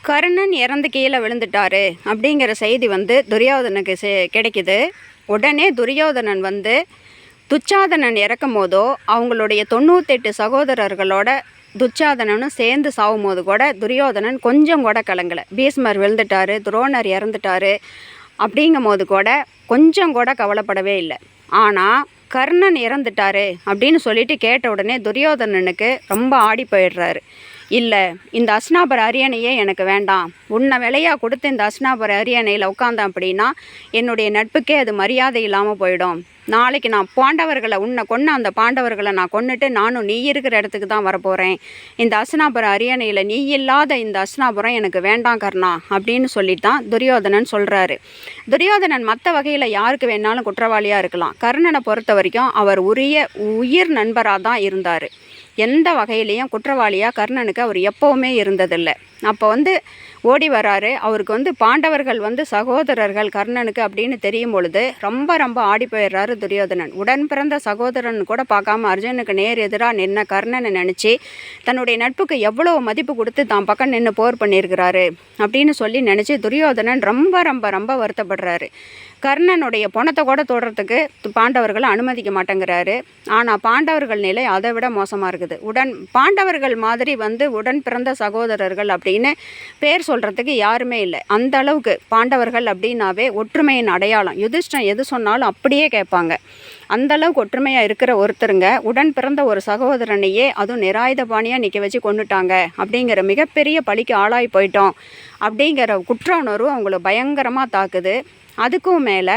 கர்ணன் இறந்து கீழே விழுந்துட்டாரு அப்படிங்கிற செய்தி துரியோதனுக்கு கிடைக்குது. உடனே துரியோதனன் துச்சாதனன் இறக்கும் போதோ அவங்களுடைய 98 சகோதரர்களோட துச்சாதனனும் சேர்ந்து சாகும் போது கூட துரியோதனன் கொஞ்சம் கூட கலங்கலை. பீஷ்மர் விழுந்துட்டாரு, துரோணர் இறந்துட்டாரு அப்படிங்கும் போது கூட கொஞ்சம் கூட கவலைப்படவே இல்லை. ஆனால் கர்ணன் இறந்துட்டாரு அப்படின்னு சொல்லிட்டு கேட்ட உடனே துரியோதனனுக்கு ரொம்ப ஆடி போயிடுறாரு. இல்லை, இந்த அஸ்னாபர் அரியணையே எனக்கு வேண்டாம், உன்னை விலையாக கொடுத்து இந்த அஸ்னாபர் அரியணையில் உட்காந்தேன் அப்படின்னா என்னுடைய நட்புக்கே அது மரியாதை இல்லாமல் போயிடும். நாளைக்கு நான் பாண்டவர்களை உன்னை கொன்ன அந்த பாண்டவர்களை நான் கொன்னுட்டு நானும் நீ இருக்கிற இடத்துக்கு தான் வரப்போகிறேன். இந்த அஸ்னாபுர அரியணையில் நீ இல்லாத இந்த அஸ்னாபுரம் எனக்கு வேண்டாம் கர்ணா அப்படின்னு சொல்லிட்டு தான் துரியோதனன் சொல்கிறாரு. துரியோதனன் மற்ற வகையில் யாருக்கு வேணாலும் குற்றவாளியாக இருக்கலாம். கர்ணனை பொறுத்த வரைக்கும் அவர் உயிர் நண்பராக தான் இருந்தார். எந்த வகையிலையும் குற்றவாளியாக கர்ணனுக்கு அவர் எப்போவுமே இருந்ததில்லை. அப்போ ஓடி வராரு. அவருக்கு பாண்டவர்கள் சகோதரர்கள் கர்ணனுக்கு அப்படின்னு தெரியும் பொழுது ரொம்ப ரொம்ப ஆடி போயிடுறாரு துரியோதனன். உடன் பிறந்த சகோதரன் கூட பார்க்காம அர்ஜுனுக்கு நேர் எதிராக நின்ன கர்ணனை நினச்சி தன்னுடைய நட்புக்கு எவ்வளோ மதிப்பு கொடுத்து தான் பக்கம் நின்று போர் பண்ணியிருக்கிறாரு அப்படின்னு சொல்லி நினச்சி துரியோதனன் ரொம்ப ரொம்ப ரொம்ப வருத்தப்படுறாரு. கர்ணனுடைய பணத்தை கூட தொடுறதுக்கு பாண்டவர்களை அனுமதிக்க மாட்டேங்கிறாரு. ஆனால் பாண்டவர்கள் நிலை அதை விட மோசமாக இருக்குது. பாண்டவர்கள் மாதிரி உடன் பிறந்த சகோதரர்கள் அப்படின்னு பேர் சொல்கிறதுக்கு யாருமே இல்லை. அந்த அளவுக்கு பாண்டவர்கள் அப்படின்னாவே ஒற்றுமையின் அடையாளம். யுதிஷ்டன் எது சொன்னாலும் அப்படியே கேட்பாங்க. அந்த அளவுக்கு ஒற்றுமையாக இருக்கிற ஒருத்தருங்க உடன் பிறந்த ஒரு சகோதரனையே அதுவும் நிராயுத பாணியாக நிற்க வச்சு கொண்டுட்டாங்க அப்படிங்கிற மிகப்பெரிய பழிக்கு ஆளாகி போயிட்டோம் அப்படிங்கிற குற்ற உணர்வு அவங்கள பயங்கரமாக தாக்குது. அதுக்கும் மேலே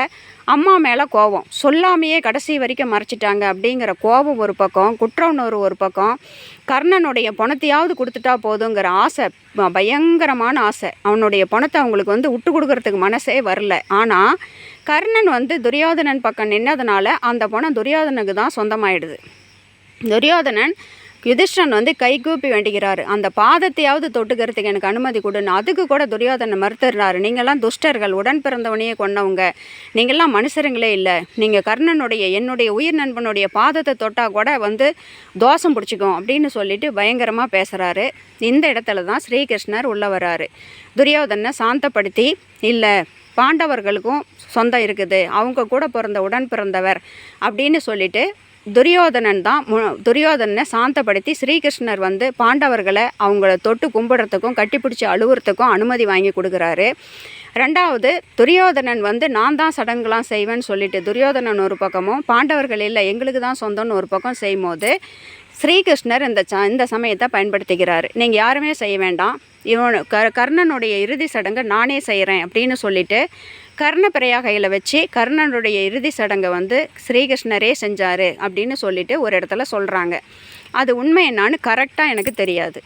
அம்மா மேலே கோபம், சொல்லாமையே கடைசி வரைக்கும் மறைச்சிட்டாங்க அப்படிங்கிற கோபம் ஒரு பக்கம், குற்ற உணர்வு ஒரு பக்கம், கர்ணனுடைய பணத்தையாவது கொடுத்துட்டா போதுங்கிற ஆசை, பயங்கரமான ஆசை. அவனுடைய பணத்தை அவங்களுக்கு விட்டு கொடுக்கறதுக்கு மனசே வரல. ஆனால் கர்ணன் துரியோதனன் பக்கம் நின்னதுனால அந்த பணம் துரியோதனுக்கு தான் சொந்தமாயிடுது. துரியோதனன் யுதிஷ்டன் கை கூப்பி வேண்டிக்கிறாரு, அந்த பாதத்தையாவது தொட்டுக்கிறதுக்கு எனக்கு அனுமதி கொடுன்னு. அதுக்கு கூட துரியோதனை மறுத்துடுறாரு. நீங்கள்லாம் துஷ்டர்கள், உடன் பிறந்தவனையே கொண்டவங்க, நீங்கள்லாம் மனுஷருங்களே இல்லை. நீங்கள் என்னுடைய உயிர் நண்பனுடைய பாதத்தை தொட்டால் கூட தோஷம் பிடிச்சிக்கும் அப்படின்னு சொல்லிட்டு பயங்கரமாக பேசுகிறாரு. இந்த இடத்துல தான் ஸ்ரீகிருஷ்ணர் உள்ள வராரு. துரியோதனை சாந்தப்படுத்தி, இல்லை பாண்டவர்களுக்கும் சொந்தம் இருக்குது, அவங்க கூட பிறந்த உடன் பிறந்தவர் அப்படின்னு சொல்லிட்டு துரியோதனனை சாந்தப்படுத்தி ஸ்ரீகிருஷ்ணர் பாண்டவர்களை அவங்கள தொட்டு கும்பிட்றதுக்கும் கட்டிப்பிடிச்சி அழுவுறதுக்கும் அனுமதி வாங்கி கொடுக்குறாரு. ரெண்டாவது, துரியோதனன் நான் தான் சடங்குலாம் செய்வேன்னு சொல்லிட்டு துரியோதனன் ஒரு பக்கமும், பாண்டவர்கள் இல்லை எங்களுக்கு தான் சொந்தம்னு ஒரு பக்கம் செய்யும் போது ஸ்ரீகிருஷ்ணர் இந்த சமயத்தை பயன்படுத்திக்கிறாரு. நீங்கள் யாருமே செய்ய வேண்டாம், கர்ணனுடைய இறுதி சடங்கை நானே செய்கிறேன் அப்படின்னு சொல்லிட்டு கர்ணப்பிரயாகையில் வச்சு கர்ணனுடைய இறுதி சடங்கை ஸ்ரீகிருஷ்ணரே செஞ்சார் அப்படின்னு சொல்லிட்டு ஒரு இடத்துல சொல்கிறாங்க. அது உண்மை என்னான்னு கரெக்டாக எனக்கு தெரியாது.